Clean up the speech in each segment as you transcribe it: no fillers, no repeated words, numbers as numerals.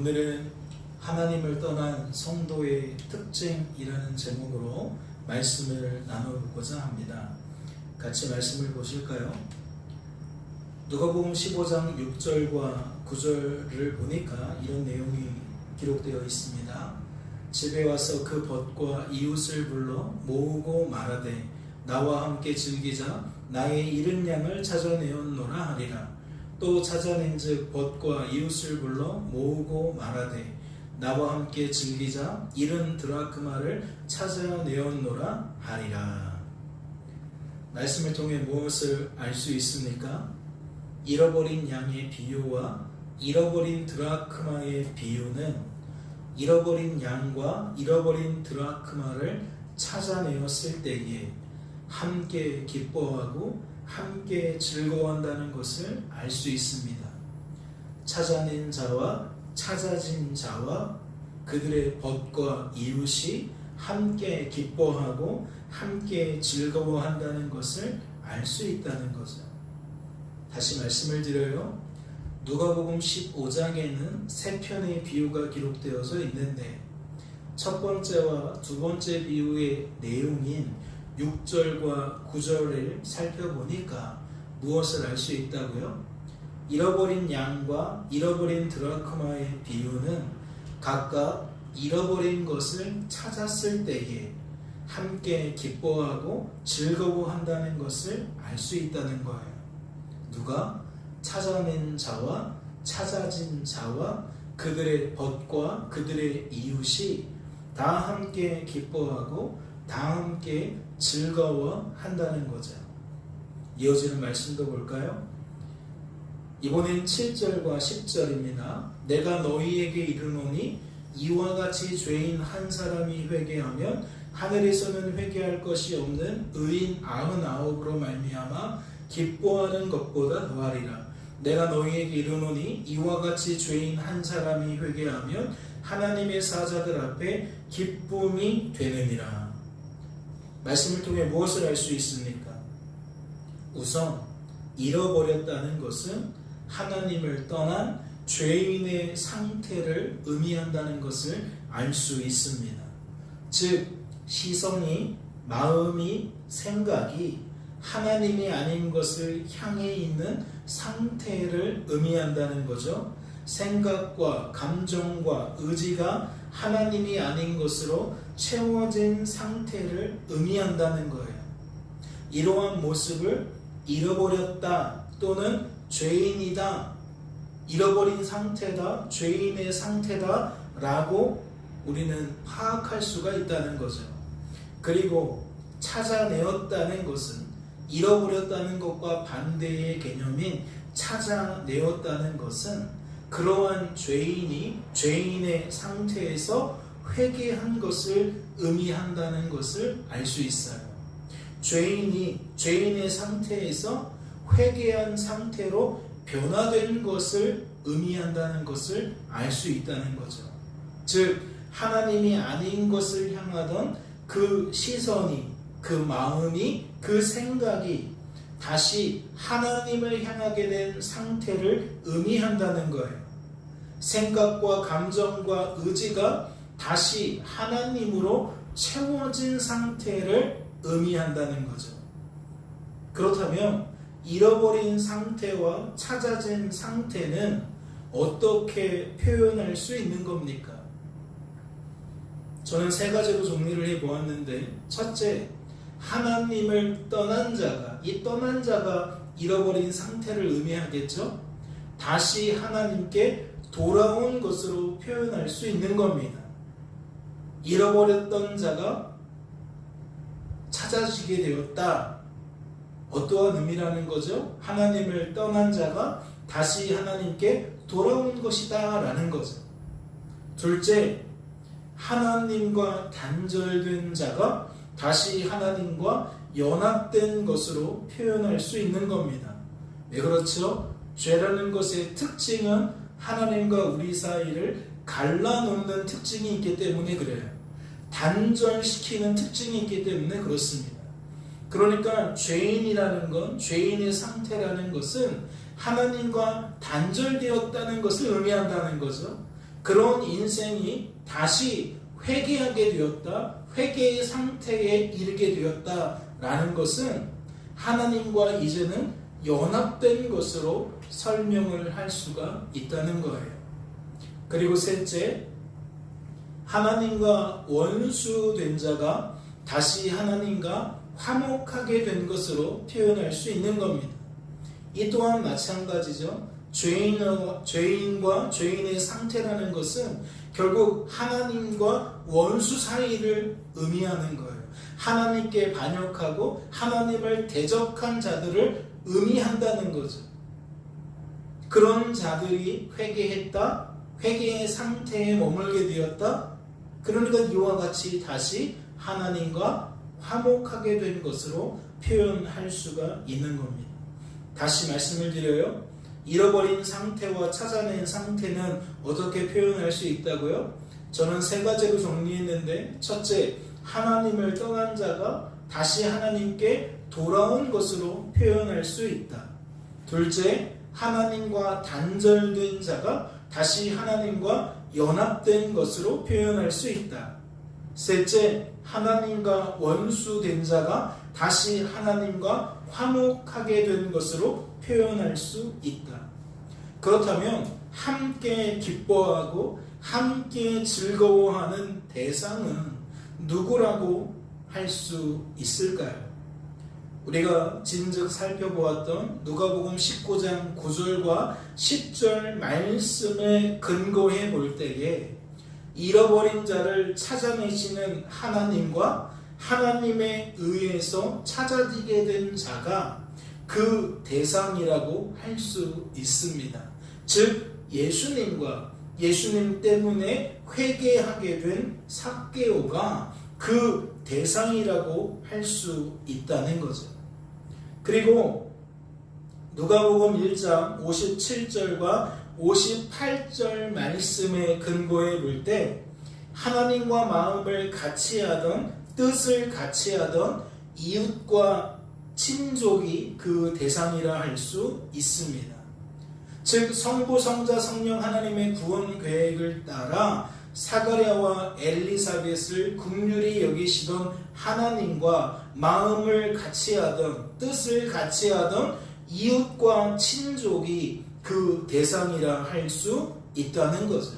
오늘은 하나님을 떠난 성도의 특징이라는 제목으로 말씀을 나눠보고자 합니다. 같이 말씀을 보실까요? 누가복음 15장 6절과 9절을 보니까 이런 내용이 기록되어 있습니다. 집에 와서 그 벗과 이웃을 불러 모으고 말하되 나와 함께 즐기자 나의 잃은 양을 찾아내었노라 하리라. 또 찾아낸즉 벗과 이웃을 불러 모으고 말하되 나와 함께 즐기자 잃은 드라크마를 찾아내었노라 하리라. 말씀을 통해 무엇을 알 수 있습니까? 잃어버린 양의 비유와 잃어버린 드라크마의 비유는 잃어버린 양과 잃어버린 드라크마를 찾아내었을 때에 함께 기뻐하고 함께 즐거워한다는 것을 알 수 있습니다. 찾아낸 자와 찾아진 자와 그들의 벗과 이웃이 함께 기뻐하고 함께 즐거워한다는 것을 알 수 있다는 거죠. 다시 말씀을 드려요. 누가복음 15장에는 세 편의 비유가 기록되어져 있는데 첫 번째와 두 번째 비유의 내용인 6절과 9절을 살펴보니까 무엇을 알 수 있다고요? 잃어버린 양과 잃어버린 드라크마의 비유는 각각 잃어버린 것을 찾았을 때에 함께 기뻐하고 즐거워한다는 것을 알 수 있다는 거예요. 누가? 찾아낸 자와 찾아진 자와 그들의 벗과 그들의 이웃이 다 함께 기뻐하고 다 함께 즐거워한다는 거죠. 이어지는 말씀도 볼까요? 이번엔 7절과 10절입니다. 내가 너희에게 이르노니 이와 같이 죄인 한 사람이 회개하면 하늘에서는 회개할 것이 없는 의인 99으로 말미암아 기뻐하는 것보다 더하리라. 내가 너희에게 이르노니 이와 같이 죄인 한 사람이 회개하면 하나님의 사자들 앞에 기쁨이 되느니라. 말씀을 통해 무엇을 알 수 있습니까? 우선 잃어버렸다는 것은 하나님을 떠난 죄인의 상태를 의미한다는 것을 알 수 있습니다. 즉 시선이, 마음이, 생각이 하나님이 아닌 것을 향해 있는 상태를 의미한다는 거죠. 생각과 감정과 의지가 하나님이 아닌 것으로 채워진 상태를 의미한다는 거예요. 이러한 모습을 잃어버렸다 또는 죄인이다, 잃어버린 상태다, 죄인의 상태다 라고 우리는 파악할 수가 있다는 거죠. 그리고 찾아내었다는 것은 잃어버렸다는 것과 반대의 개념인 찾아내었다는 것은 그러한 죄인이 죄인의 상태에서 회개한 것을 의미한다는 것을 알 수 있어요. 죄인이 죄인의 상태에서 회개한 상태로 변화된 것을 의미한다는 것을 알 수 있다는 거죠. 즉 하나님이 아닌 것을 향하던 그 시선이, 그 마음이, 그 생각이 다시 하나님을 향하게 된 상태를 의미한다는 거예요. 생각과 감정과 의지가 다시 하나님으로 채워진 상태를 의미한다는 거죠. 그렇다면 잃어버린 상태와 찾아진 상태는 어떻게 표현할 수 있는 겁니까? 저는 세 가지로 정리를 해보았는데, 첫째, 하나님을 떠난 자가, 이 떠난 자가 잃어버린 상태를 의미하겠죠? 다시 하나님께 돌아온 것으로 표현할 수 있는 겁니다. 잃어버렸던 자가 찾아지게 되었다. 어떠한 의미라는 거죠? 하나님을 떠난 자가 다시 하나님께 돌아온 것이다 라는 거죠. 둘째, 하나님과 단절된 자가 다시 하나님과 연합된 것으로 표현할 수 있는 겁니다. 왜 그렇죠? 죄라는 것의 특징은 하나님과 우리 사이를 갈라놓는 특징이 있기 때문에 그래요. 단절시키는 특징이 있기 때문에 그렇습니다. 그러니까 죄인이라는 건, 죄인의 상태라는 것은 하나님과 단절되었다는 것을 의미한다는 거죠. 그런 인생이 다시 회개하게 되었다, 회개의 상태에 이르게 되었다라는 것은 하나님과 이제는 연합된 것으로 설명을 할 수가 있다는 거예요. 그리고 셋째, 하나님과 원수된 자가 다시 하나님과 화목하게 된 것으로 표현할 수 있는 겁니다. 이 또한 마찬가지죠. 죄인과 죄인의 상태라는 것은 결국 하나님과 원수 사이를 의미하는 거예요. 하나님께 반역하고 하나님을 대적한 자들을 의미한다는 거죠. 그런 자들이 회개했다, 회개의 상태에 머물게 되었다. 그러니까 이와 같이 다시 하나님과 화목하게 된 것으로 표현할 수가 있는 겁니다. 다시 말씀을 드려요. 잃어버린 상태와 찾아낸 상태는 어떻게 표현할 수 있다고요? 저는 세 가지로 정리했는데, 첫째, 하나님을 떠난 자가 다시 하나님께 돌아온 것으로 표현할 수 있다. 둘째, 하나님과 단절된 자가 다시 하나님과 연합된 것으로 표현할 수 있다. 셋째, 하나님과 원수된 자가 다시 하나님과 화목하게 된 것으로 표현할 수 있다. 그렇다면 함께 기뻐하고 함께 즐거워하는 대상은 누구라고 할 수 있을까요? 우리가 진즉 살펴보았던 누가복음 19장 9절과 10절 말씀에 근거해 볼 때에 잃어버린 자를 찾아내시는 하나님과 하나님에 의해서 찾아지게 된 자가 그 대상이라고 할 수 있습니다. 즉 예수님과 예수님 때문에 회개하게 된 삭개오가 그 대상이라고 할 수 있다는 거죠. 그리고 누가복음 1장 57절과 58절 말씀에 근거해 볼 때 하나님과 마음을 같이 하던, 뜻을 같이 하던 이웃과 친족이 그 대상이라 할 수 있습니다. 즉 성부, 성자, 성령 하나님의 구원 계획을 따라 사가랴와 엘리사벳을 긍휼히 여기시던 하나님과 마음을 같이 하던, 뜻을 같이 하던 이웃과 친족이 그 대상이라 할 수 있다는 거죠.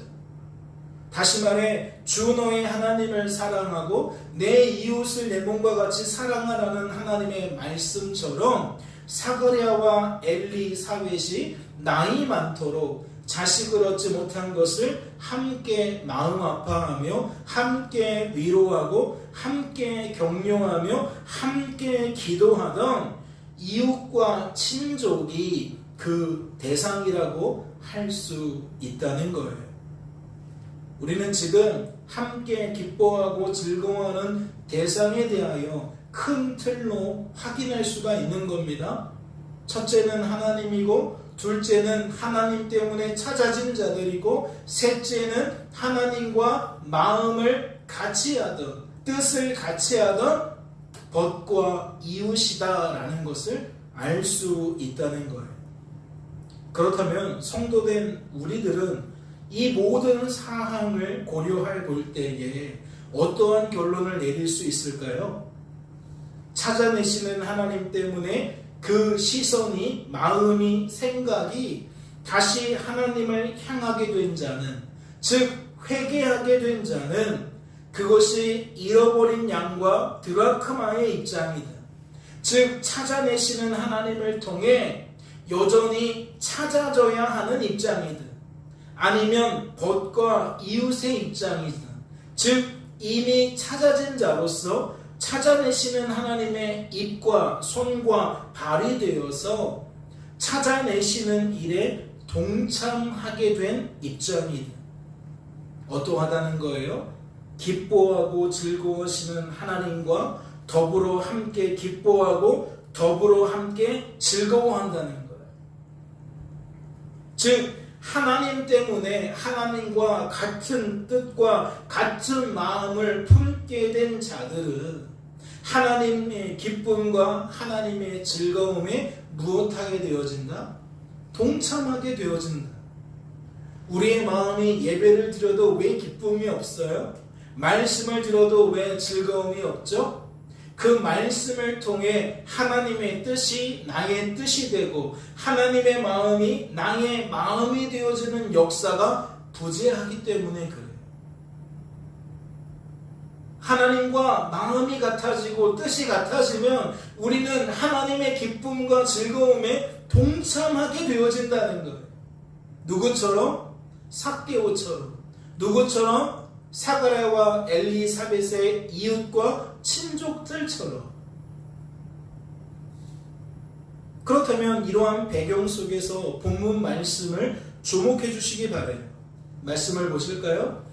다시 말해 주 너의 하나님을 사랑하고 내 이웃을 내 몸과 같이 사랑하라는 하나님의 말씀처럼 사가랴와 엘리사벳이 나이 많도록 자식을 얻지 못한 것을 함께 마음 아파하며 함께 위로하고 함께 격려하며 함께 기도하던 이웃과 친족이 그 대상이라고 할 수 있다는 거예요. 우리는 지금 함께 기뻐하고 즐거워하는 대상에 대하여 큰 틀로 확인할 수가 있는 겁니다. 첫째는 하나님이고, 둘째는 하나님 때문에 찾아진 자들이고, 셋째는 하나님과 마음을 같이 하던, 뜻을 같이 하던 벗과 이웃이다라는 것을 알 수 있다는 거예요. 그렇다면 성도된 우리들은 이 모든 사항을 고려해 볼 때에 어떠한 결론을 내릴 수 있을까요? 찾아내시는 하나님 때문에 그 시선이, 마음이, 생각이 다시 하나님을 향하게 된 자는, 즉 회개하게 된 자는 그것이 잃어버린 양과 드라크마의 입장이다. 즉 찾아내시는 하나님을 통해 여전히 찾아져야 하는 입장이든, 아니면 벗과 이웃의 입장이든, 즉 이미 찾아진 자로서 찾아내시는 하나님의 입과 손과 발이 되어서 찾아내시는 일에 동참하게 된 입장이든, 어떠하다는 거예요? 기뻐하고 즐거워하시는 하나님과 더불어 함께 기뻐하고 더불어 함께 즐거워한다는 거예요. 즉 하나님 때문에 하나님과 같은 뜻과 같은 마음을 품게 된 자들은 하나님의 기쁨과 하나님의 즐거움에 무엇하게 되어진다? 동참하게 되어진다. 우리의 마음이 예배를 드려도 왜 기쁨이 없어요? 말씀을 들어도 왜 즐거움이 없죠? 그 말씀을 통해 하나님의 뜻이 나의 뜻이 되고 하나님의 마음이 나의 마음이 되어지는 역사가 부재하기 때문에 그래요. 하나님과 마음이 같아지고 뜻이 같아지면 우리는 하나님의 기쁨과 즐거움에 동참하게 되어진다는 거예요. 누구처럼? 삭개오처럼. 누구처럼? 사가랴와 엘리사벳의 이웃과 친족들처럼. 그렇다면 이러한 배경 속에서 본문 말씀을 주목해 주시기 바라요. 말씀을 보실까요?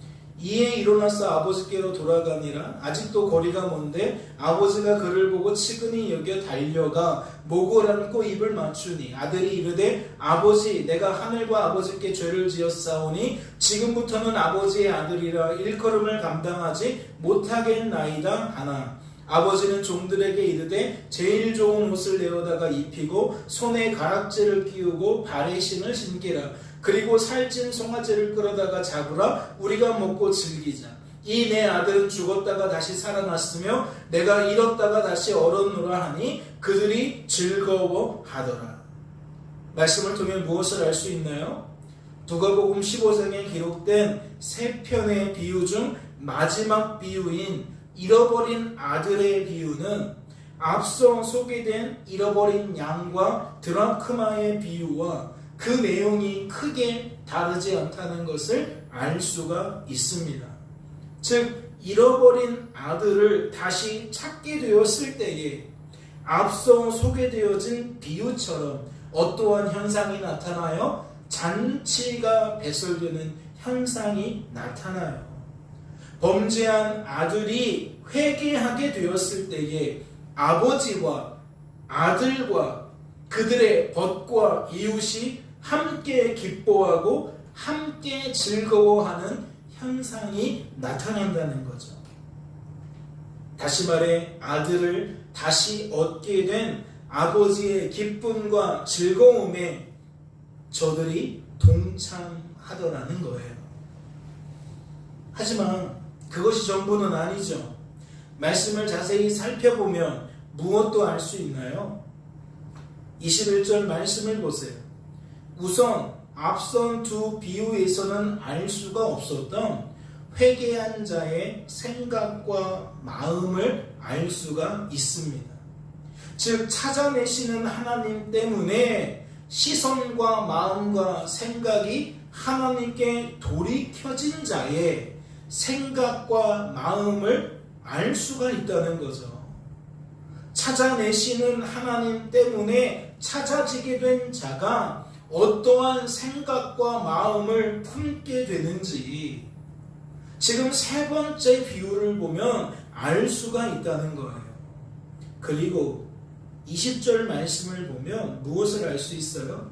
이에 일어나서 아버지께로 돌아가니라. 아직도 거리가 먼데 아버지가 그를 보고 측은히 여겨 달려가 목을 안고 입을 맞추니 아들이 이르되 아버지 내가 하늘과 아버지께 죄를 지었사오니 지금부터는 아버지의 아들이라 일컬음을 감당하지 못하겠나이다 하나 아버지는 종들에게 이르되 제일 좋은 옷을 내어다가 입히고 손에 가락지를 끼우고 발에 신을 신기라. 그리고 살찐 송아지를 끌어다가 잡으라. 우리가 먹고 즐기자. 이 내 아들은 죽었다가 다시 살아났으며 내가 잃었다가 다시 얻었노라 하니 그들이 즐거워하더라. 말씀을 통해 무엇을 알 수 있나요? 누가복음 15장에 기록된 세 편의 비유 중 마지막 비유인 잃어버린 아들의 비유는 앞서 소개된 잃어버린 양과 드라크마의 비유와 그 내용이 크게 다르지 않다는 것을 알 수가 있습니다. 즉 잃어버린 아들을 다시 찾게 되었을 때에 앞서 소개되어진 비유처럼 어떠한 현상이 나타나요? 잔치가 배설되는 현상이 나타나요. 범죄한 아들이 회개하게 되었을 때에 아버지와 아들과 그들의 벗과 이웃이 함께 기뻐하고 함께 즐거워하는 현상이 나타난다는 거죠. 다시 말해 아들을 다시 얻게 된 아버지의 기쁨과 즐거움에 저들이 동참하더라는 거예요. 하지만 그것이 전부는 아니죠. 말씀을 자세히 살펴보면 무엇도 알 수 있나요? 21절 말씀을 보세요. 우선 앞선 두 비유에서는 알 수가 없었던 회개한 자의 생각과 마음을 알 수가 있습니다. 즉 찾아내시는 하나님 때문에 시선과 마음과 생각이 하나님께 돌이켜진 자의 생각과 마음을 알 수가 있다는 거죠. 찾아내시는 하나님 때문에 찾아지게 된 자가 어떠한 생각과 마음을 품게 되는지 지금 세 번째 비유를 보면 알 수가 있다는 거예요. 그리고 20절 말씀을 보면 무엇을 알 수 있어요?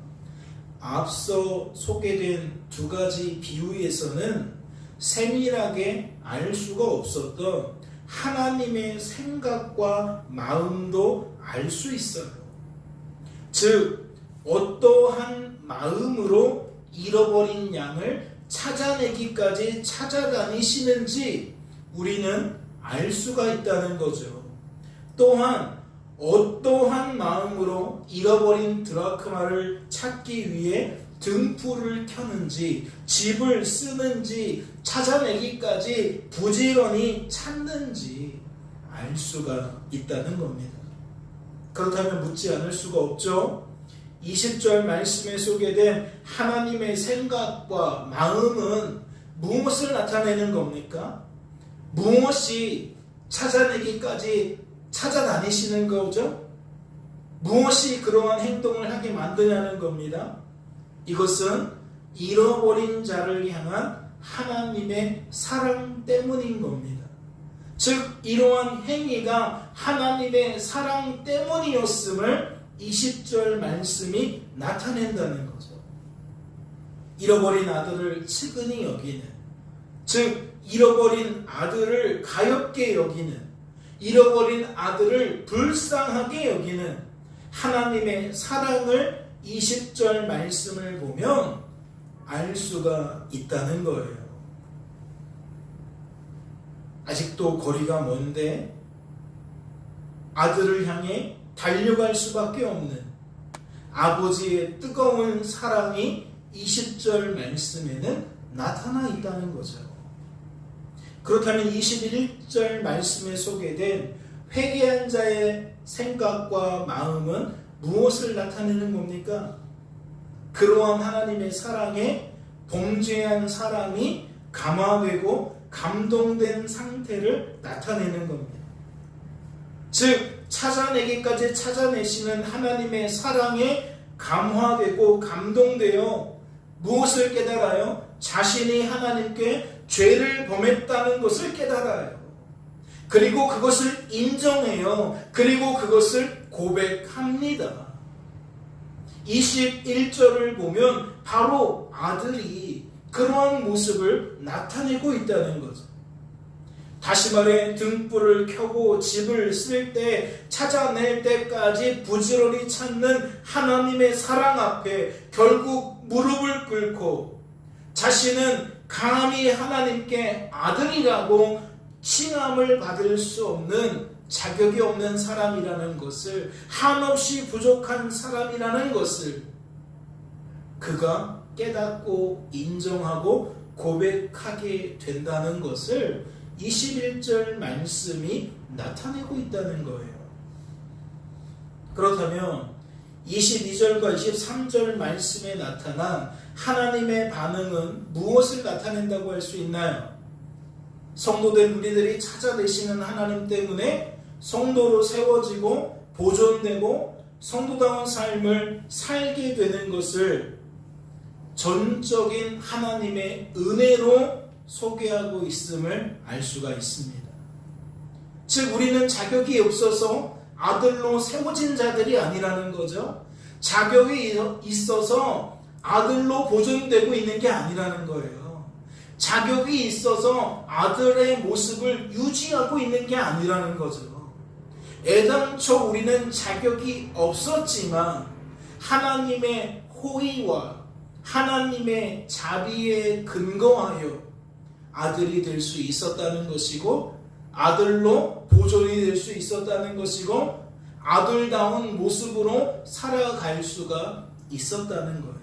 앞서 소개된 두 가지 비유에서는 세밀하게 알 수가 없었던 하나님의 생각과 마음도 알 수 있어요. 즉 어떠한 마음으로 잃어버린 양을 찾아내기까지 찾아다니시는지 우리는 알 수가 있다는 거죠. 또한 어떠한 마음으로 잃어버린 드라크마를 찾기 위해 등불을 켜는지 집을 쓰는지 찾아내기까지 부지런히 찾는지 알 수가 있다는 겁니다. 그렇다면 묻지 않을 수가 없죠. 20절 말씀에 소개된 하나님의 생각과 마음은 무엇을 나타내는 겁니까? 무엇이 찾아내기까지 찾아다니시는 거죠? 무엇이 그러한 행동을 하게 만드냐는 겁니다. 이것은 잃어버린 자를 향한 하나님의 사랑 때문인 겁니다. 즉 이러한 행위가 하나님의 사랑 때문이었음을 20절 말씀이 나타낸다는 거죠. 잃어버린 아들을 측은히 여기는, 즉 잃어버린 아들을 가엾게 여기는, 잃어버린 아들을 불쌍하게 여기는 하나님의 사랑을 20절 말씀을 보면 알 수가 있다는 거예요. 아직도 거리가 먼데 아들을 향해 달려갈 수밖에 없는 아버지의 뜨거운 사랑이 20절 말씀에는 나타나 있다는 거죠. 그렇다면 21절 말씀에 소개된 회개한 자의 생각과 마음은 무엇을 나타내는 겁니까? 그러한 하나님의 사랑에 범죄한 사람이 감화되고 감동된 상태를 나타내는 겁니다. 즉 찾아내기까지 찾아내시는 하나님의 사랑에 감화되고 감동되어 무엇을 깨달아요? 자신이 하나님께 죄를 범했다는 것을 깨달아요. 그리고 그것을 인정해요. 그리고 그것을 고백합니다. 21절을 보면 바로 아들이 그러한 모습을 나타내고 있다는 거죠. 다시 말해 등불을 켜고 집을 쓸 때 찾아낼 때까지 부지런히 찾는 하나님의 사랑 앞에 결국 무릎을 꿇고 자신은 감히 하나님께 아들이라고 칭함을 받을 수 없는 자격이 없는 사람이라는 것을, 한없이 부족한 사람이라는 것을 그가 깨닫고 인정하고 고백하게 된다는 것을 21절 말씀이 나타내고 있다는 거예요. 그렇다면 22절과 23절 말씀에 나타난 하나님의 반응은 무엇을 나타낸다고 할 수 있나요? 성도된 우리들이 찾아내시는 하나님 때문에 성도로 세워지고 보존되고 성도다운 삶을 살게 되는 것을 전적인 하나님의 은혜로 소개하고 있음을 알 수가 있습니다. 즉 우리는 자격이 없어서 아들로 세워진 자들이 아니라는 거죠. 자격이 있어서 아들로 보존되고 있는 게 아니라는 거예요. 자격이 있어서 아들의 모습을 유지하고 있는 게 아니라는 거죠. 애당초 우리는 자격이 없었지만 하나님의 호의와 하나님의 자비에 근거하여 아들이 될 수 있었다는 것이고, 아들로 보존이 될 수 있었다는 것이고, 아들다운 모습으로 살아갈 수가 있었다는 거예요.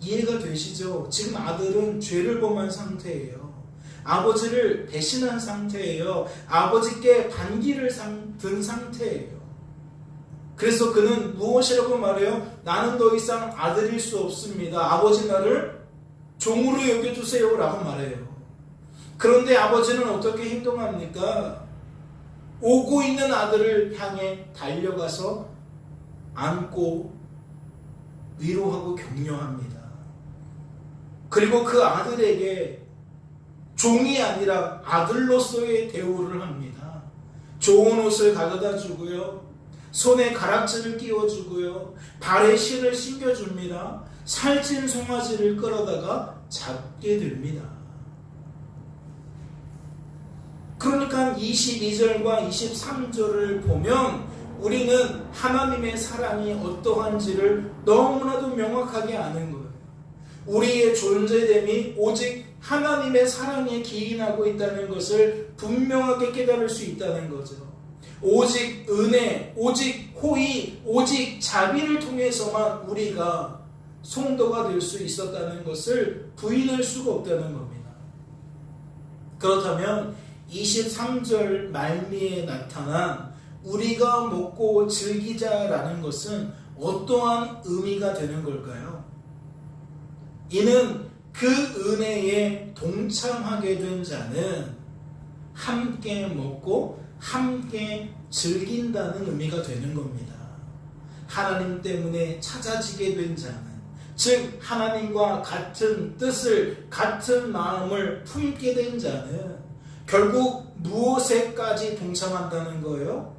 이해가 되시죠? 지금 아들은 죄를 범한 상태예요. 아버지를 배신한 상태예요. 아버지께 반기를 든 상태예요. 그래서 그는 무엇이라고 말해요? 나는 더 이상 아들일 수 없습니다. 아버지 나를 종으로 여겨주세요 라고 말해요. 그런데 아버지는 어떻게 행동합니까? 오고 있는 아들을 향해 달려가서 안고 위로하고 격려합니다. 그리고 그 아들에게 종이 아니라 아들로서의 대우를 합니다. 좋은 옷을 가져다 주고요, 손에 가락지를 끼워주고요, 발에 실을 신겨줍니다. 살찐 송아지를 끌어다가 잡게 됩니다. 그러니까 22절과 23절을 보면 우리는 하나님의 사랑이 어떠한지를 너무나도 명확하게 아는 거예요. 우리의 존재됨이 오직 하나님의 사랑에 기인하고 있다는 것을 분명하게 깨달을 수 있다는 거죠. 오직 은혜, 오직 호의, 오직 자비를 통해서만 우리가 성도가 될 수 있었다는 것을 부인할 수가 없다는 겁니다. 그렇다면 23절 말미에 나타난 우리가 먹고 즐기자라는 것은 어떠한 의미가 되는 걸까요? 이는 그 은혜에 동참하게 된 자는 함께 먹고 함께 즐긴다는 의미가 되는 겁니다. 하나님 때문에 찾아지게 된 자는, 즉 하나님과 같은 뜻을, 같은 마음을 품게 된 자는 결국 무엇에까지 동참한다는 거예요?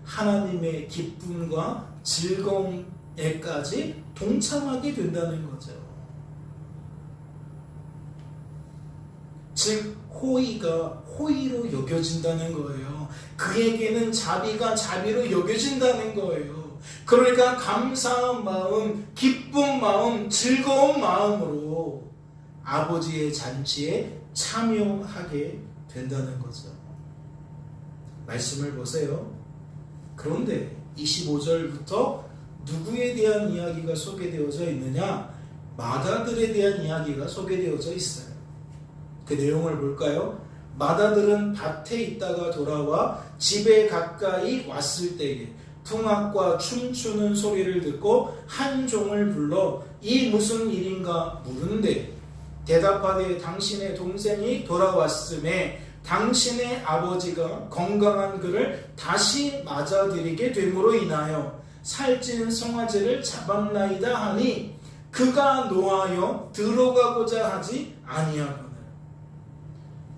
하나님의 기쁨과 즐거움에까지 동참하게 된다는 거죠. 즉 호의가 호의로 여겨진다는 거예요. 그에게는 자비가 자비로 여겨진다는 거예요. 그러니까 감사한 마음, 기쁜 마음, 즐거운 마음으로 아버지의 잔치에 참여하게 된다는 거죠. 말씀을 보세요. 그런데 25절부터 누구에 대한 이야기가 소개되어져 있느냐? 마다들에 대한 이야기가 소개되어져 있어요. 그 내용을 볼까요? 마다들은 밭에 있다가 돌아와 집에 가까이 왔을 때에 풍악과 춤추는 소리를 듣고 한 종을 불러 이 무슨 일인가 물은데 대답하되 당신의 동생이 돌아왔음에 당신의 아버지가 건강한 그를 다시 맞아들이게 됨으로 인하여 살찐 송아지를 잡았나이다 하니 그가 노하여 들어가고자 하지 아니하거늘.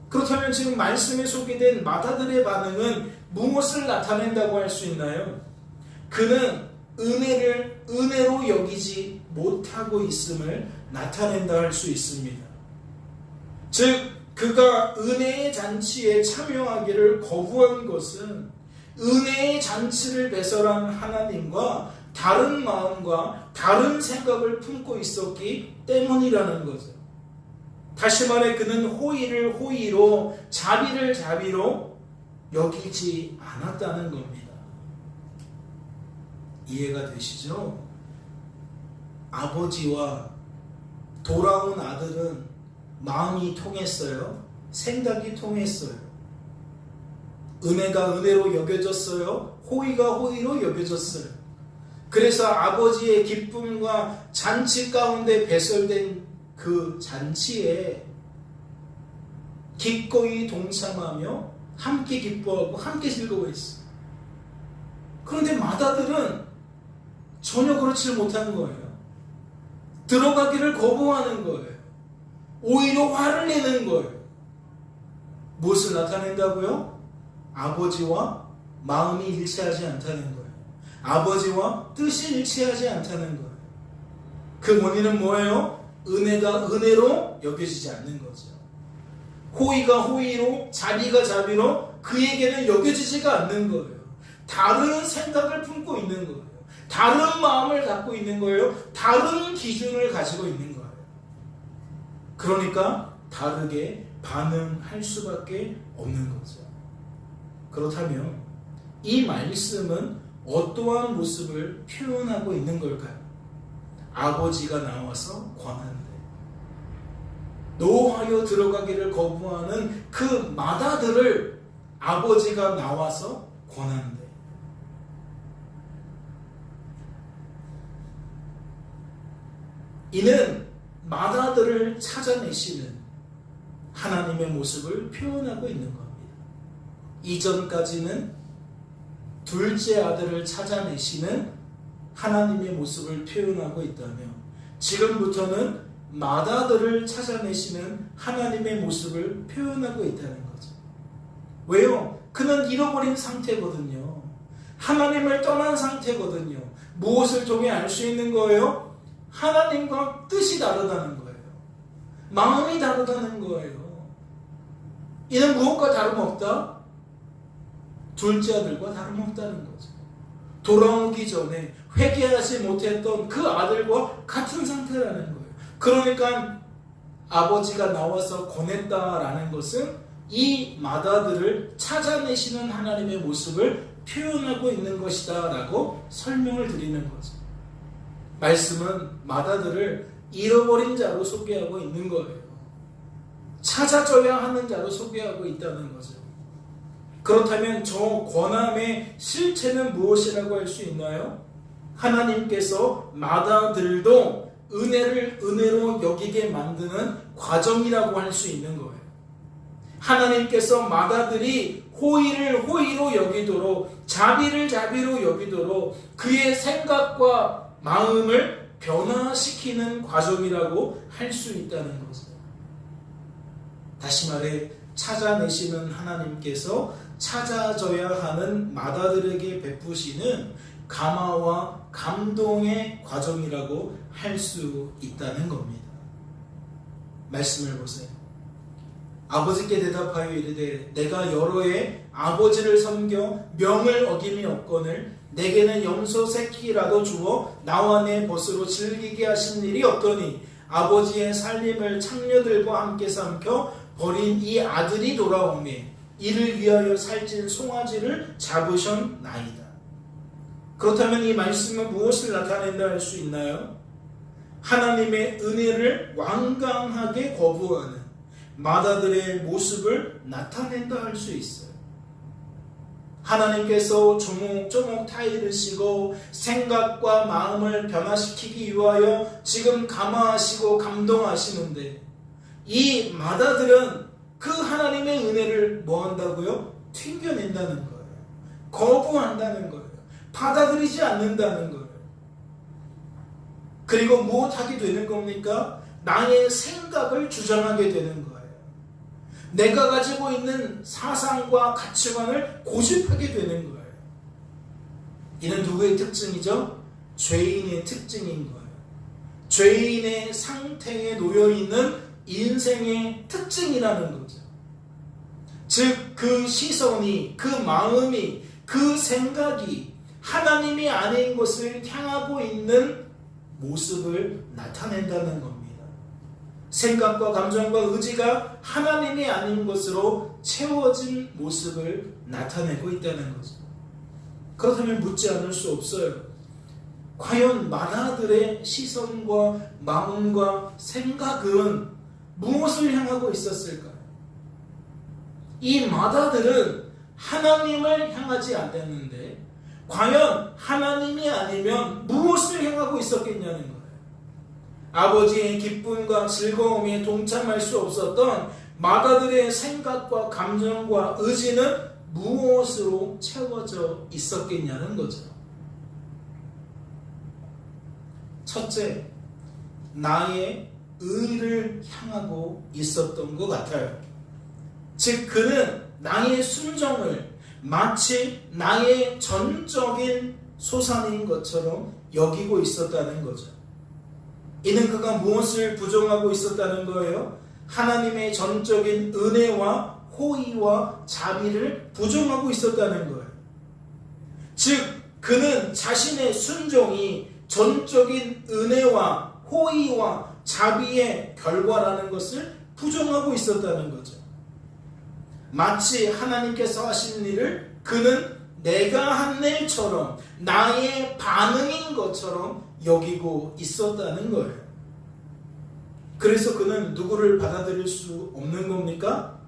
그렇다면 지금 말씀에 소개된 마다들의 반응은 무엇을 나타낸다고 할 수 있나요? 그는 은혜를 은혜로 여기지 못하고 있음을 나타낸다 할 수 있습니다. 즉 그가 은혜의 잔치에 참여하기를 거부한 것은 은혜의 잔치를 배설한 하나님과 다른 마음과 다른 생각을 품고 있었기 때문이라는 거죠. 다시 말해 그는 호의를 호의로 자비를 자비로 여기지 않았다는 겁니다. 이해가 되시죠? 아버지와 돌아온 아들은 마음이 통했어요. 생각이 통했어요. 은혜가 은혜로 여겨졌어요. 호의가 호의로 여겨졌어요. 그래서 아버지의 기쁨과 잔치 가운데 배설된 그 잔치에 기꺼이 동참하며 함께 기뻐하고 함께 즐거워했어요. 그런데 마다들은 전혀 그렇지 못한 거예요. 들어가기를 거부하는 거예요. 오히려 화를 내는 거예요. 무엇을 나타낸다고요? 아버지와 마음이 일치하지 않다는 거예요. 아버지와 뜻이 일치하지 않다는 거예요. 그 원인은 뭐예요? 은혜가 은혜로 여겨지지 않는 거죠. 호의가 호의로, 자비가 자비로 그에게는 여겨지지가 않는 거예요. 다른 생각을 품고 있는 거예요. 다른 마음을 갖고 있는 거예요. 다른 기준을 가지고 있는 거예요. 그러니까 다르게 반응할 수밖에 없는 거죠. 그렇다면 이 말씀은 어떠한 모습을 표현하고 있는 걸까요? 아버지가 나와서 권한대. 노하여 들어가기를 거부하는 그 마다들을 아버지가 나와서 권한대. 이는 마다들을 찾아내시는 하나님의 모습을 표현하고 있는 겁니다. 이전까지는 둘째 아들을 찾아내시는 하나님의 모습을 표현하고 있다며 지금부터는 마다들을 찾아내시는 하나님의 모습을 표현하고 있다는 거죠. 왜요? 그는 잃어버린 상태거든요. 하나님을 떠난 상태거든요. 무엇을 통해 알 수 있는 거예요? 하나님과 뜻이 다르다는 거예요. 마음이 다르다는 거예요. 이는 무엇과 다름없다? 둘째 아들과 다름없다는 거죠. 돌아오기 전에 회개하지 못했던 그 아들과 같은 상태라는 거예요. 그러니까 아버지가 나와서 권했다라는 것은 이 마다들을 찾아내시는 하나님의 모습을 표현하고 있는 것이다 라고 설명을 드리는 거죠. 말씀은 마다들을 잃어버린 자로 소개하고 있는 거예요. 찾아줘야 하는 자로 소개하고 있다는 거죠. 그렇다면 저 권함의 실체는 무엇이라고 할 수 있나요? 하나님께서 마다들도 은혜를 은혜로 여기게 만드는 과정이라고 할 수 있는 거예요. 하나님께서 마다들이 호의를 호의로 여기도록 자비를 자비로 여기도록 그의 생각과 마음을 변화시키는 과정이라고 할 수 있다는 거죠. 다시 말해 찾아내시는 하나님께서 찾아져야 하는 마다들에게 베푸시는 감화와 감동의 과정이라고 할 수 있다는 겁니다. 말씀을 보세요. 아버지께 대답하여 이르되 내가 여러 해 아버지를 섬겨 명을 어김이 없거늘 내게는 염소 새끼라도 주어 나와 내 벗으로 즐기게 하신 일이 없더니 아버지의 살림을 창녀들과 함께 삼켜 버린 이 아들이 돌아오매 이를 위하여 살찐 송아지를 잡으셨나이다. 그렇다면 이 말씀은 무엇을 나타낸다 할 수 있나요? 하나님의 은혜를 완강하게 거부하는 마다들의 모습을 나타낸다 할 수 있어요. 하나님께서 조목조목 타이르시고 생각과 마음을 변화시키기 위하여 지금 감화하시고 감동하시는데 이 마다들은 그 하나님의 은혜를 뭐 한다고요? 튕겨낸다는 거예요. 거부한다는 거예요. 받아들이지 않는다는 거예요. 그리고 무엇하게 되는 겁니까? 나의 생각을 주장하게 되는 거예요. 내가 가지고 있는 사상과 가치관을 고집하게 되는 거예요. 이는 누구의 특징이죠? 죄인의 특징인 거예요. 죄인의 상태에 놓여있는 인생의 특징이라는 거죠. 즉 그 시선이, 그 마음이, 그 생각이 하나님이 아닌 것을 향하고 있는 모습을 나타낸다는 겁니다. 생각과 감정과 의지가 하나님이 아닌 것으로 채워진 모습을 나타내고 있다는 거죠. 그렇다면 묻지 않을 수 없어요. 과연 마다들의 시선과 마음과 생각은 무엇을 향하고 있었을까요? 이 마다들은 하나님을 향하지 않았는데 과연 하나님이 아니면 무엇을 향하고 있었겠냐는 거예요. 아버지의 기쁨과 즐거움에 동참할 수 없었던 마다들의 생각과 감정과 의지는 무엇으로 채워져 있었겠냐는 거죠. 첫째, 나의 의를 향하고 있었던 것 같아요. 즉 그는 나의 순종을 마치 나의 전적인 소산인 것처럼 여기고 있었다는 거죠. 이는 그가 무엇을 부정하고 있었다는 거예요? 하나님의 전적인 은혜와 호의와 자비를 부정하고 있었다는 거예요. 즉 그는 자신의 순종이 전적인 은혜와 호의와 자비의 결과라는 것을 부정하고 있었다는 거죠. 마치 하나님께서 하신 일을 그는 내가 한 일처럼 나의 반응인 것처럼 여기고 있었다는 거예요. 그래서 그는 누구를 받아들일 수 없는 겁니까?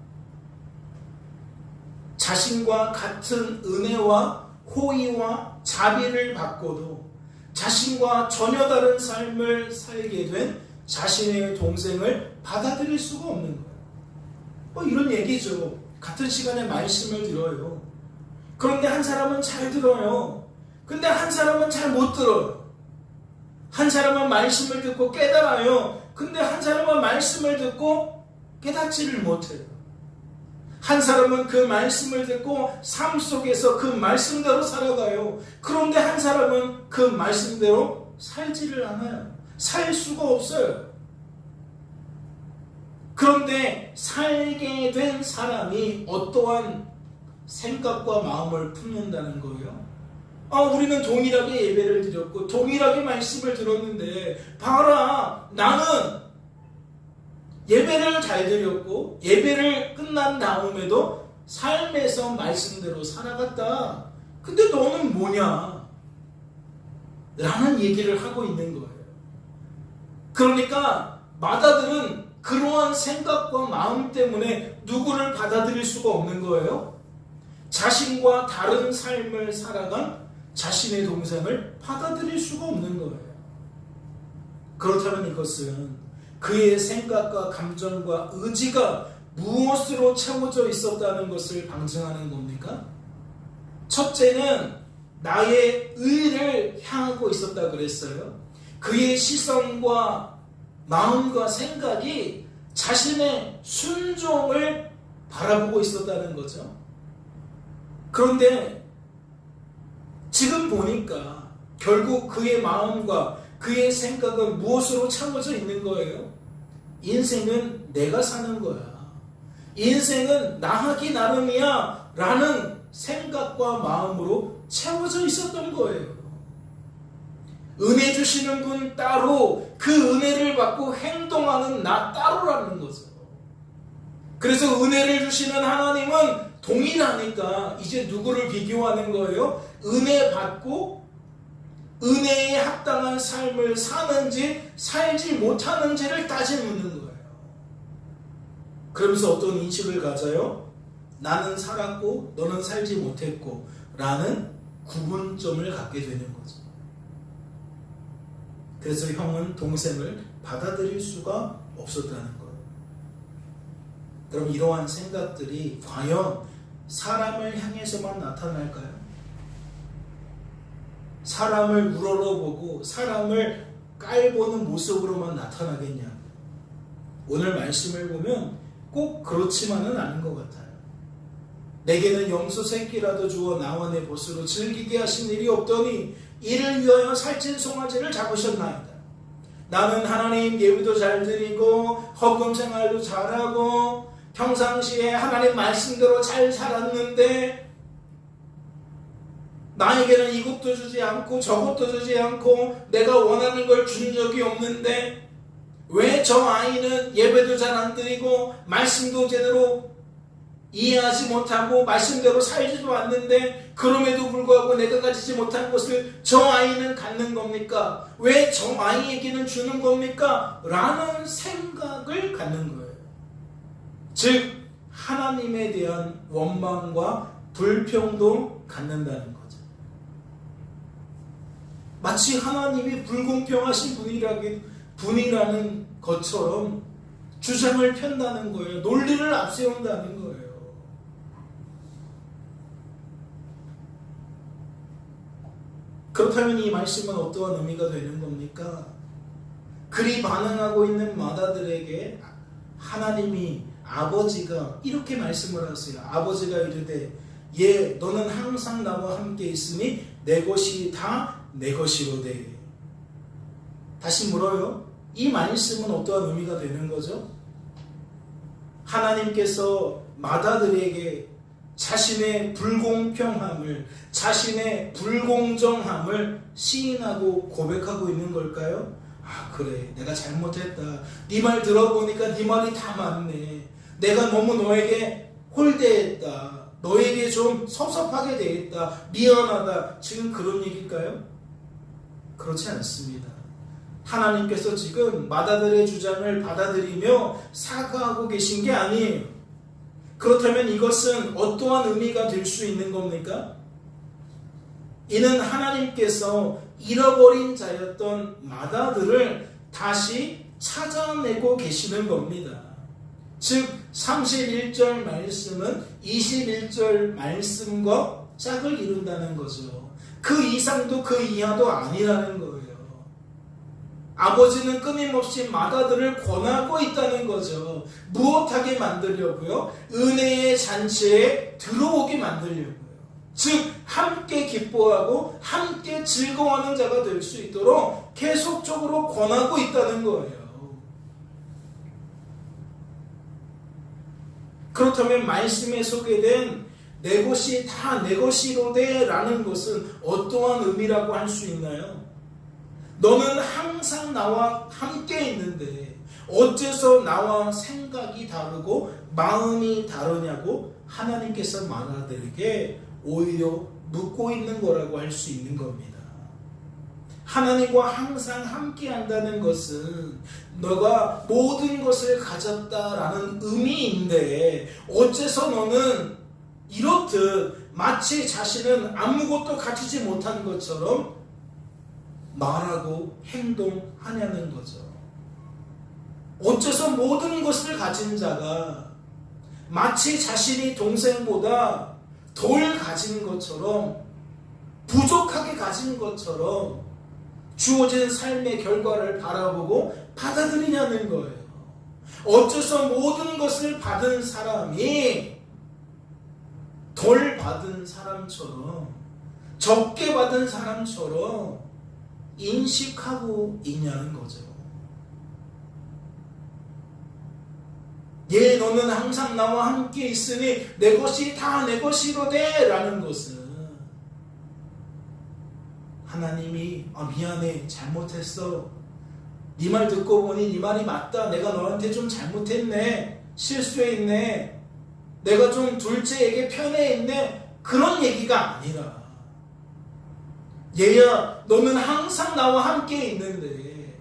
자신과 같은 은혜와 호의와 자비를 받고도 자신과 전혀 다른 삶을 살게 된 자신의 동생을 받아들일 수가 없는 거예요. 이런 얘기죠. 같은 시간에 말씀을 들어요. 그런데 한 사람은 잘 들어요. 근데 한 사람은 잘 못 들어요. 한 사람은 말씀을 듣고 깨달아요. 근데 한 사람은 말씀을 듣고 깨닫지를 못해요. 한 사람은 그 말씀을 듣고 삶 속에서 그 말씀대로 살아가요. 그런데 한 사람은 그 말씀대로 살지를 않아요. 살 수가 없어요. 그런데 살게 된 사람이 어떠한 생각과 마음을 품는다는 거예요? 우리는 동일하게 예배를 드렸고 동일하게 말씀을 들었는데 봐라, 나는 예배를 잘 드렸고 예배를 끝난 다음에도 삶에서 말씀대로 살아갔다. 근데 너는 뭐냐? 라는 얘기를 하고 있는 거예요. 그러니까 마다들은 그러한 생각과 마음 때문에 누구를 받아들일 수가 없는 거예요. 자신과 다른 삶을 살아간 자신의 동생을 받아들일 수가 없는 거예요. 그렇다면 이것은 그의 생각과 감정과 의지가 무엇으로 채워져 있었다는 것을 방증하는 겁니까? 첫째는 나의 의를 향하고 있었다 그랬어요. 그의 시선과 마음과 생각이 자신의 순종을 바라보고 있었다는 거죠. 그런데 지금 보니까 결국 그의 마음과 그의 생각은 무엇으로 채워져 있는 거예요? 인생은 내가 사는 거야. 인생은 나하기 나름이야 라는 생각과 마음으로 채워져 있었던 거예요. 은혜 주시는 분 따로, 그 은혜를 받고 행동하는 나 따로라는 거죠. 그래서 은혜를 주시는 하나님은 동일하니까 이제 누구를 비교하는 거예요? 은혜 받고 은혜에 합당한 삶을 사는지 살지 못하는지를 따지는 거예요. 그러면서 어떤 인식을 가져요? 나는 살았고 너는 살지 못했고 라는 구분점을 갖게 되는 거죠. 그래서 형은 동생을 받아들일 수가 없었다는 거예요. 그럼 이러한 생각들이 과연 사람을 향해서만 나타날까요? 사람을 우러러보고 사람을 깔보는 모습으로만 나타나겠냐? 오늘 말씀을 보면 꼭 그렇지만은 않은 것 같아요. 내게는 염소 새끼라도 주어 나와 내 벗으로 즐기게 하신 일이 없더니 이를 위하여 살찐 송아지를 잡으셨나이다. 나는 하나님 예배도 잘 드리고 헌금 생활도 잘하고 평상시에 하나님 말씀대로 잘 살았는데 나에게는 이것도 주지 않고 저것도 주지 않고 내가 원하는 걸 준 적이 없는데 왜 저 아이는 예배도 잘 안 드리고 말씀도 제대로 이해하지 못하고 말씀대로 살지도 않는데 그럼에도 불구하고 내가 가지지 못한 것을 저 아이는 갖는 겁니까? 왜 저 아이에게는 주는 겁니까? 라는 생각을 갖는 거예요. 즉 하나님에 대한 원망과 불평도 갖는다는 거죠. 마치 하나님이 불공평하신 분이라는 것처럼 주장을 편다는 거예요. 논리를 앞세운다는 거예요. 그렇다면 이 말씀은 어떠한 의미가 되는 겁니까? 그리 반응하고 있는 마다들에게 하나님이 아버지가 이렇게 말씀을 하세요. 아버지가 이르되 예 너는 항상 나와 함께 있으니 내 것이 다 내 것이로되. 다시 물어요. 이 말씀은 어떠한 의미가 되는 거죠? 하나님께서 마다들에게 자신의 불공평함을, 자신의 불공정함을 시인하고 고백하고 있는 걸까요? 아 그래 내가 잘못했다. 네 말 들어보니까 네 말이 다 맞네. 내가 너무 너에게 홀대했다. 너에게 좀 섭섭하게 대했다. 미안하다. 지금 그런 얘기일까요? 그렇지 않습니다. 하나님께서 지금 마다들의 주장을 받아들이며 사과하고 계신 게 아니에요. 그렇다면 이것은 어떠한 의미가 될 수 있는 겁니까? 이는 하나님께서 잃어버린 자였던 마다들을 다시 찾아내고 계시는 겁니다. 즉 31절 말씀은 21절 말씀과 짝을 이룬다는 거죠. 그 이상도 그 이하도 아니라는 거예요. 아버지는 끊임없이 마다들을 권하고 있다는 거죠. 무엇하게 만들려고요? 은혜의 잔치에 들어오게 만들려고요. 즉 함께 기뻐하고 함께 즐거워하는 자가 될 수 있도록 계속적으로 권하고 있다는 거예요. 그렇다면 말씀에 소개된 내 것이 다 내 것이로되 라는 것은 어떠한 의미라고 할 수 있나요? 너는 항상 나와 함께 있는데 어째서 나와 생각이 다르고 마음이 다르냐고 하나님께서 마다들에게 오히려 묻고 있는 거라고 할 수 있는 겁니다. 하나님과 항상 함께 한다는 것은 너가 모든 것을 가졌다라는 의미인데 어째서 너는 이렇듯 마치 자신은 아무것도 가지지 못한 것처럼 말하고 행동하냐는 거죠. 어째서 모든 것을 가진 자가 마치 자신이 동생보다 덜 가진 것처럼 부족하게 가진 것처럼 주어진 삶의 결과를 바라보고 받아들이냐는 거예요. 어째서 모든 것을 받은 사람이 덜 받은 사람처럼 적게 받은 사람처럼 인식하고 있냐는 거죠. 예, 너는 항상 나와 함께 있으니 내 것이 다 내 것이로되 라는 것은 하나님이 미안해, 잘못했어, 네 말 듣고 보니 네 말이 맞다, 내가 너한테 좀 잘못했네, 실수했네, 내가 좀 둘째에게 편애했네, 그런 얘기가 아니라 얘야, 너는 항상 나와 함께 있는데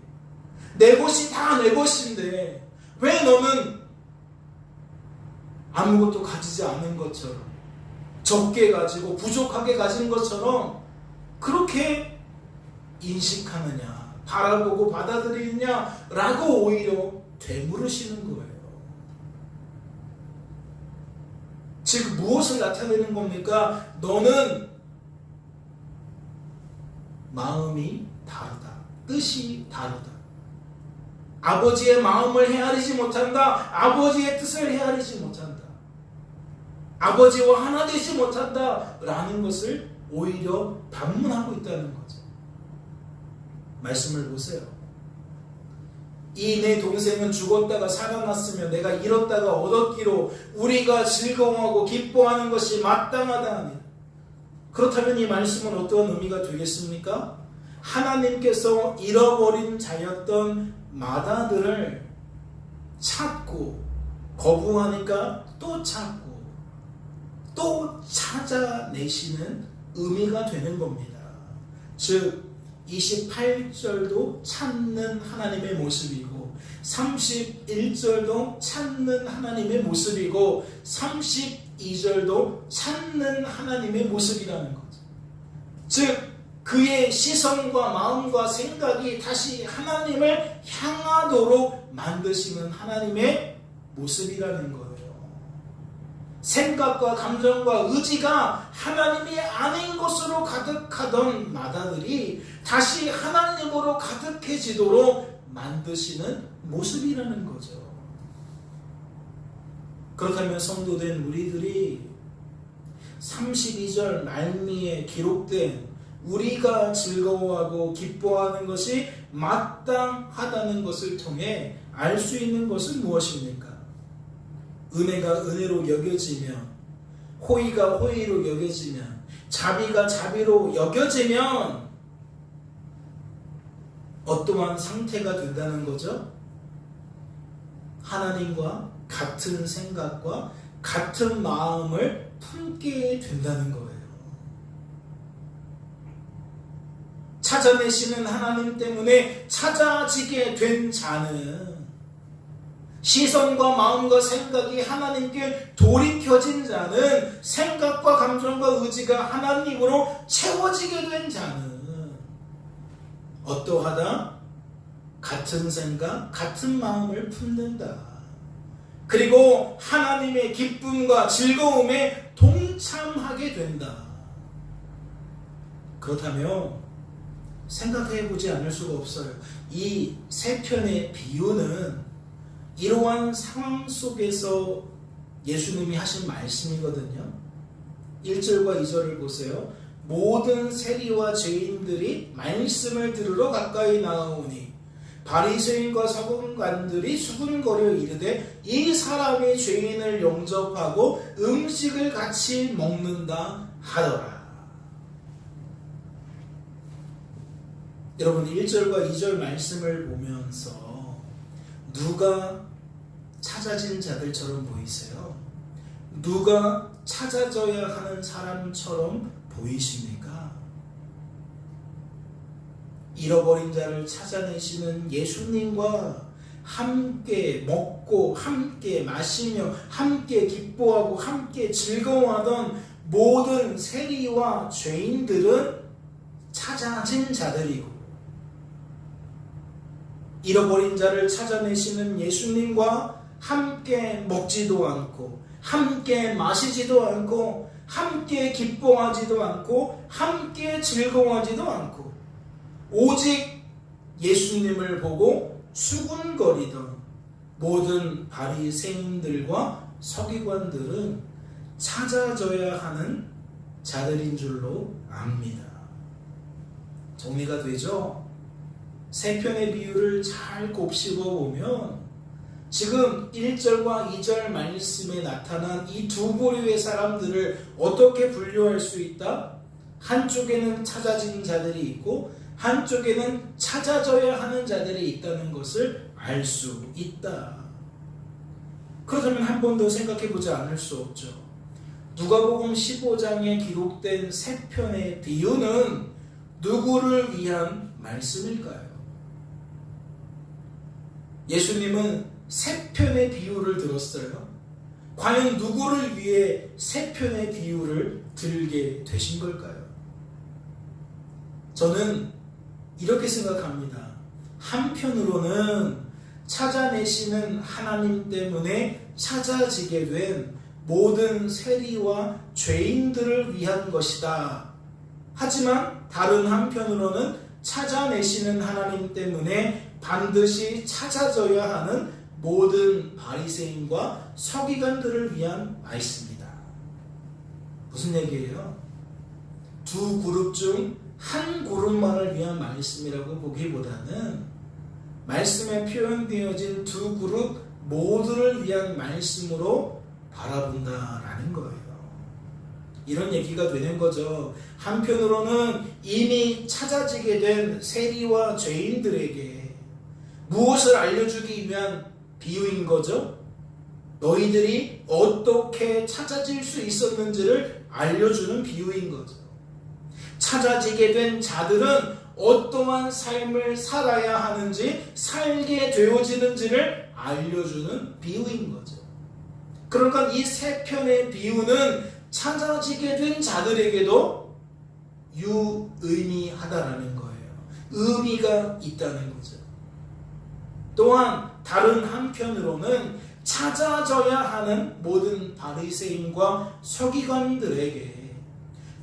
내 것이 다 내 것인데 왜 너는 아무것도 가지지 않은 것처럼, 적게 가지고 부족하게 가진 것처럼 그렇게 인식하느냐, 바라보고 받아들이느냐 라고 오히려 되물으시는 거예요. 즉 무엇을 나타내는 겁니까? 너는 마음이 다르다, 뜻이 다르다, 아버지의 마음을 헤아리지 못한다, 아버지의 뜻을 헤아리지 못한다, 아버지와 하나 되지 못한다 라는 것을 오히려 반문하고 있다는 거죠. 말씀을 보세요. 이 내 동생은 죽었다가 살아났으며 내가 잃었다가 얻었기로 우리가 즐거워하고 기뻐하는 것이 마땅하다 하니, 그렇다면 이 말씀은 어떠한 의미가 되겠습니까? 하나님께서 잃어버린 자였던 마다들을 찾고 거부하니까 또 찾고 또 찾아내시는 의미가 되는 겁니다. 즉 28절도 찾는 하나님의 모습이고 31절도 찾는 하나님의 모습이고 32절도 찾는 하나님의 모습이라는 거죠. 즉 그의 시선과 마음과 생각이 다시 하나님을 향하도록 만드시는 하나님의 모습이라는 거예요. 생각과 감정과 의지가 하나님이 아닌 것으로 가득하던 마다들이 다시 하나님으로 가득해지도록 만드시는 모습이라는 거죠. 그렇다면 성도된 우리들이 32절 말미에 기록된 우리가 즐거워하고 기뻐하는 것이 마땅하다는 것을 통해 알 수 있는 것은 무엇입니까? 은혜가 은혜로 여겨지면, 호의가 호의로 여겨지면, 자비가 자비로 여겨지면 어떠한 상태가 된다는 거죠? 하나님과 같은 생각과 같은 마음을 품게 된다는 거예요. 찾아내시는 하나님 때문에 찾아지게 된 자는 시선과 마음과 생각이 하나님께 돌이켜진 자는, 생각과 감정과 의지가 하나님으로 채워지게 된 자는 어떠하다? 같은 생각, 같은 마음을 품는다. 그리고 하나님의 기쁨과 즐거움에 동참하게 된다. 그렇다면 생각해보지 않을 수가 없어요. 이 세 편의 비유는 이러한 상황 속에서 예수님이 하신 말씀이거든요. 1절과 2절을 보세요. 모든 세리와 죄인들이 말씀을 들으러 가까이 나아오니 바리새인과 서기관들이 수군거려 이르되 이 사람이 죄인을 영접하고 음식을 같이 먹는다 하더라. 여러분 1절과 2절 말씀을 보면서 누가 찾아진 자들처럼 보이세요? 누가 찾아져야 하는 사람처럼 보이십니까? 잃어버린 자를 찾아내시는 예수님과 함께 먹고 함께 마시며 함께 기뻐하고 함께 즐거워하던 모든 세리와 죄인들은 찾아진 자들이고, 잃어버린 자를 찾아내시는 예수님과 함께 먹지도 않고 함께 마시지도 않고 함께 기뻐하지도 않고 함께 즐거워하지도 않고 오직 예수님을 보고 수군거리던 모든 바리새인들과 서기관들은 찾아져야 하는 자들인 줄로 압니다. 정리가 되죠? 세 편의 비유를 잘 곱씹어 보면 지금 1절과 2절 말씀에 나타난 이 두 부류의 사람들을 어떻게 분류할 수 있다? 한쪽에는 찾아진 자들이 있고 한쪽에는 찾아져야 하는 자들이 있다는 것을 알 수 있다. 그렇다면 한 번 더 생각해 보지 않을 수 없죠. 누가복음 15장에 기록된 세 편의 비유는 누구를 위한 말씀일까요? 예수님은 세 편의 비유를 들었어요. 과연 누구를 위해 세 편의 비유를 들게 되신 걸까요? 저는 이렇게 생각합니다. 한편으로는 찾아내시는 하나님 때문에 찾아지게 된 모든 세리와 죄인들을 위한 것이다. 하지만 다른 한편으로는 찾아내시는 하나님 때문에 반드시 찾아져야 하는 모든 바리새인과 서기관들을 위한 말씀이다. 무슨 얘기예요? 두 그룹 중 한 그룹만을 위한 말씀이라고 보기보다는 말씀에 표현되어진 두 그룹 모두를 위한 말씀으로 바라본다라는 거예요. 이런 얘기가 되는 거죠. 한편으로는 이미 찾아지게 된 세리와 죄인들에게 무엇을 알려주기 위한 비유인 거죠? 너희들이 어떻게 찾아질 수 있었는지를 알려주는 비유인 거죠. 찾아지게 된 자들은 어떠한 삶을 살아야 하는지, 살게 되어지는지를 알려주는 비유인 거죠. 그러니까 이 세 편의 비유는 찾아지게 된 자들에게도 유의미하다라는 거예요. 의미가 있다는 거죠. 또한 다른 한편으로는 찾아져야 하는 모든 바리새인과 서기관들에게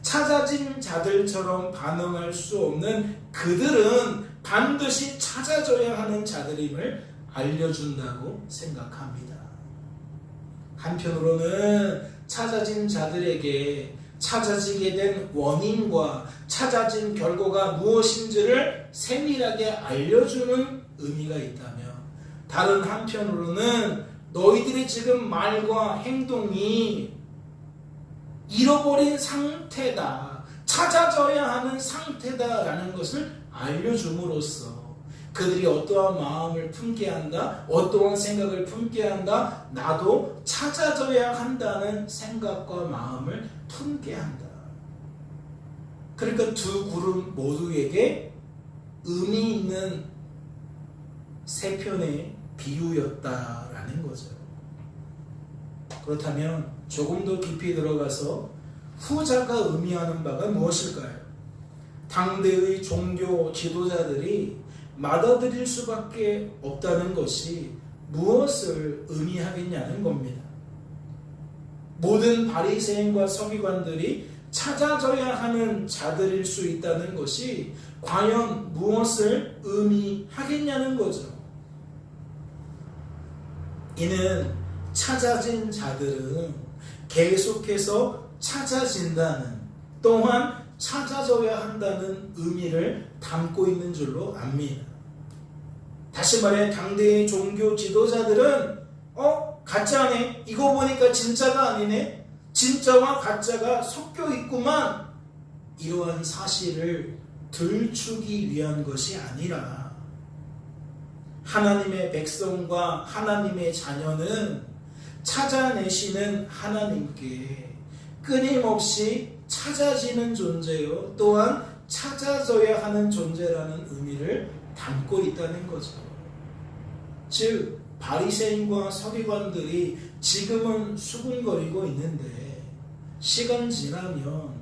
찾아진 자들처럼 반응할 수 없는 그들은 반드시 찾아져야 하는 자들임을 알려준다고 생각합니다. 한편으로는 찾아진 자들에게 찾아지게 된 원인과 찾아진 결과가 무엇인지를 세밀하게 알려주는 의미가 있다면, 다른 한편으로는 너희들이 지금 말과 행동이 잃어버린 상태다, 찾아져야 하는 상태다라는 것을 알려줌으로써 그들이 어떠한 마음을 품게 한다, 어떠한 생각을 품게 한다, 나도 찾아져야 한다는 생각과 마음을 품게 한다. 그러니까 두 그룹 모두에게 의미 있는 세 편의 비유였다라는 거죠. 그렇다면 조금 더 깊이 들어가서 후자가 의미하는 바가 무엇일까요? 당대의 종교 지도자들이 받아들일 수밖에 없다는 것이 무엇을 의미하겠냐는 겁니다. 모든 바리새인과 서기관들이 찾아져야 하는 자들일 수 있다는 것이 과연 무엇을 의미하겠냐는 거죠. 이는 찾아진 자들은 계속해서 찾아진다는, 또한 찾아져야 한다는 의미를 담고 있는 줄로 압니다. 다시 말해 당대의 종교 지도자들은 가짜네, 이거 보니까 진짜가 아니네, 진짜와 가짜가 섞여 있구만, 이러한 사실을 들추기 위한 것이 아니라 하나님의 백성과 하나님의 자녀는 찾아내시는 하나님께 끊임없이 찾아지는 존재요, 또한 찾아져야 하는 존재라는 의미를 담고 있다는 거죠. 즉 바리새인과 서기관들이 지금은 수군거리고 있는데 시간 지나면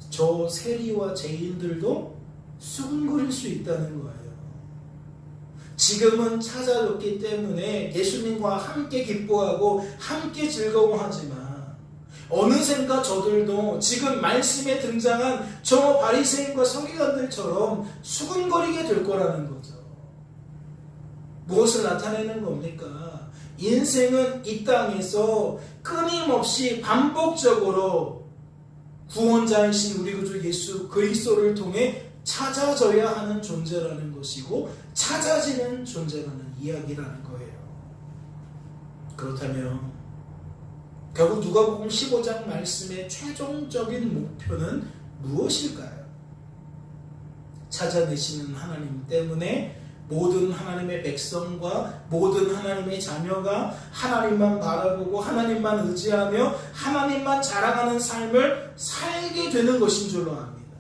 저 세리와 죄인들도 수군거릴 수 있다는 거예요. 지금은 찾아줬기 때문에 예수님과 함께 기뻐하고 함께 즐거워하지만 어느샌가 저들도 지금 말씀에 등장한 저 바리새인과 서기관들처럼 수군거리게 될 거라는 거죠. 무엇을 나타내는 겁니까? 인생은 이 땅에서 끊임없이 반복적으로 구원자이신 우리 구주 예수 그리스도를 통해 찾아져야 하는 존재라는 것이고 찾아지는 존재라는 이야기라는 거예요. 그렇다면 결국 누가복음 15장 말씀의 최종적인 목표는 무엇일까요? 찾아내시는 하나님 때문에 모든 하나님의 백성과 모든 하나님의 자녀가 하나님만 바라보고 하나님만 의지하며 하나님만 자랑하는 삶을 살게 되는 것인 줄로 압니다.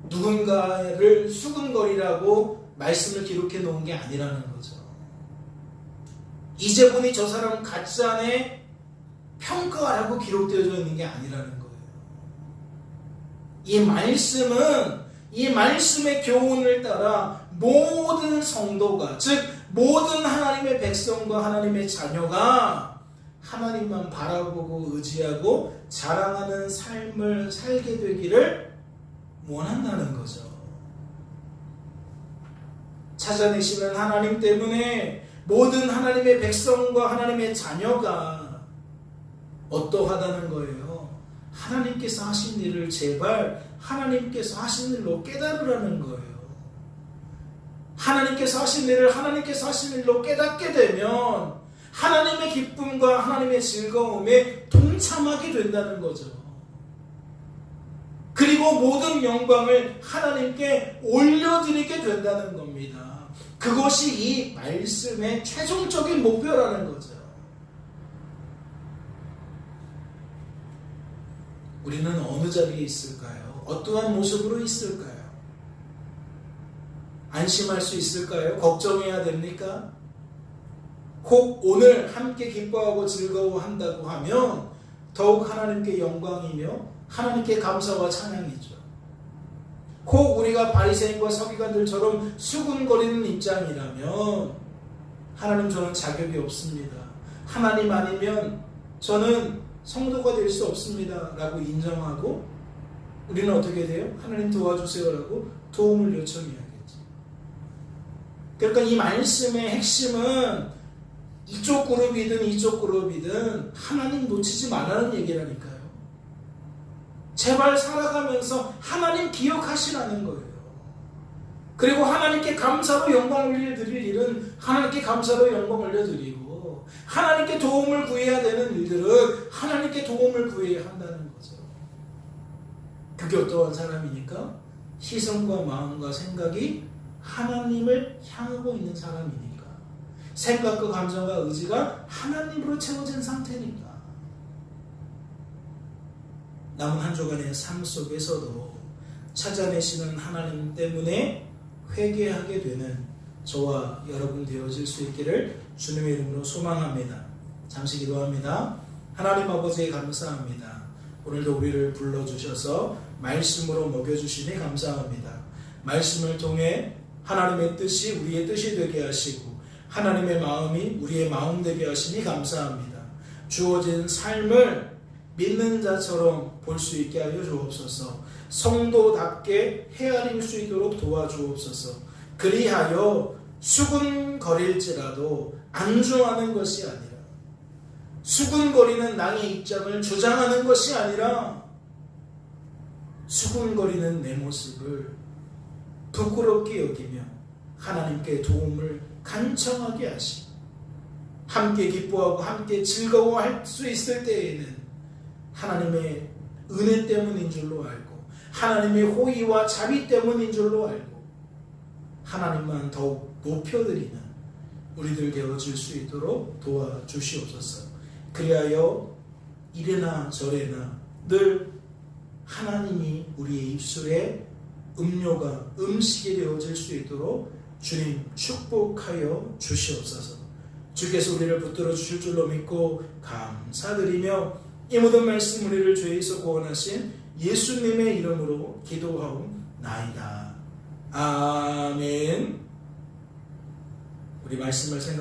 누군가를 수근거리라고 말씀을 기록해 놓은 게 아니라는 거죠. 이제 보니 저 사람 가짜네 평가라고 기록되어져 있는 게 아니라는 거예요. 이 말씀의 교훈을 따라 모든 성도가, 즉 모든 하나님의 백성과 하나님의 자녀가 하나님만 바라보고 의지하고 자랑하는 삶을 살게 되기를 원한다는 거죠. 찾아내시는 하나님 때문에 모든 하나님의 백성과 하나님의 자녀가 어떠하다는 거예요. 하나님께서 하신 일을 제발 하나님께서 하신 일로 깨달으라는 거예요. 하나님께서 하신 일을 하나님께서 하신 일로 깨닫게 되면 하나님의 기쁨과 하나님의 즐거움에 동참하게 된다는 거죠. 그리고 모든 영광을 하나님께 올려드리게 된다는 겁니다. 그것이 이 말씀의 최종적인 목표라는 거죠. 우리는 어느 자리에 있을까요? 어떠한 모습으로 있을까요? 안심할 수 있을까요? 걱정해야 됩니까? 혹 오늘 함께 기뻐하고 즐거워한다고 하면 더욱 하나님께 영광이며 하나님께 감사와 찬양이죠. 혹 우리가 바리새인과 서기관들처럼 수군거리는 입장이라면 하나님, 저는 자격이 없습니다. 하나님 아니면 저는 성도가 될 수 없습니다 라고 인정하고 우리는 어떻게 돼요? 하나님 도와주세요 라고 도움을 요청해야겠죠. 그러니까 이 말씀의 핵심은 이쪽 그룹이든 이쪽 그룹이든 하나님 놓치지 말라는 얘기라니까요. 제발 살아가면서 하나님 기억하시라는 거예요. 그리고 하나님께 감사로 영광 올려드릴 일은 하나님께 감사로 영광 올려드리고 하나님께 도움을 구해야 되는 일들은 하나님께 도움을 구해야 한다는 거죠. 그게 어떠한 사람이니까? 시선과 마음과 생각이 하나님을 향하고 있는 사람이니까. 생각과 감정과 의지가 하나님으로 채워진 상태니까. 남은 한 주간의 삶 속에서도 찾아내시는 하나님 때문에 회개하게 되는 저와 여러분 되어질 수 있기를 주님의 이름으로 소망합니다. 잠시 기도합니다. 하나님 아버지 감사합니다. 오늘도 우리를 불러주셔서 말씀으로 먹여주시니 감사합니다. 말씀을 통해 하나님의 뜻이 우리의 뜻이 되게 하시고 하나님의 마음이 우리의 마음 되게 하시니 감사합니다. 주어진 삶을 믿는 자처럼 볼 수 있게 하여 주옵소서. 성도답게 헤아릴 수 있도록 도와주옵소서. 그리하여 수군거릴지라도 안주하는 것이 아니라, 수군거리는 나의 입장을 주장하는 것이 아니라, 수군거리는 내 모습을 부끄럽게 여기며 하나님께 도움을 간청하게 하시고 함께 기뻐하고 함께 즐거워할 수 있을 때에는 하나님의 은혜 때문인 줄로 알고 하나님의 호의와 자비 때문인 줄로 알고 하나님만 더욱 높여드리는 우리들 되어질 수 있도록 도와주시옵소서. 그리하여 이래나 저래나 늘 하나님이 우리의 입술에 음료가 음식이 되어질 수 있도록 주님 축복하여 주시옵소서. 주께서 우리를 붙들어 주실 줄로 믿고 감사드리며 이 모든 말씀 우리를 죄에서 구원하신 예수님의 이름으로 기도하옵나이다. 아멘. 우리 말씀을 생각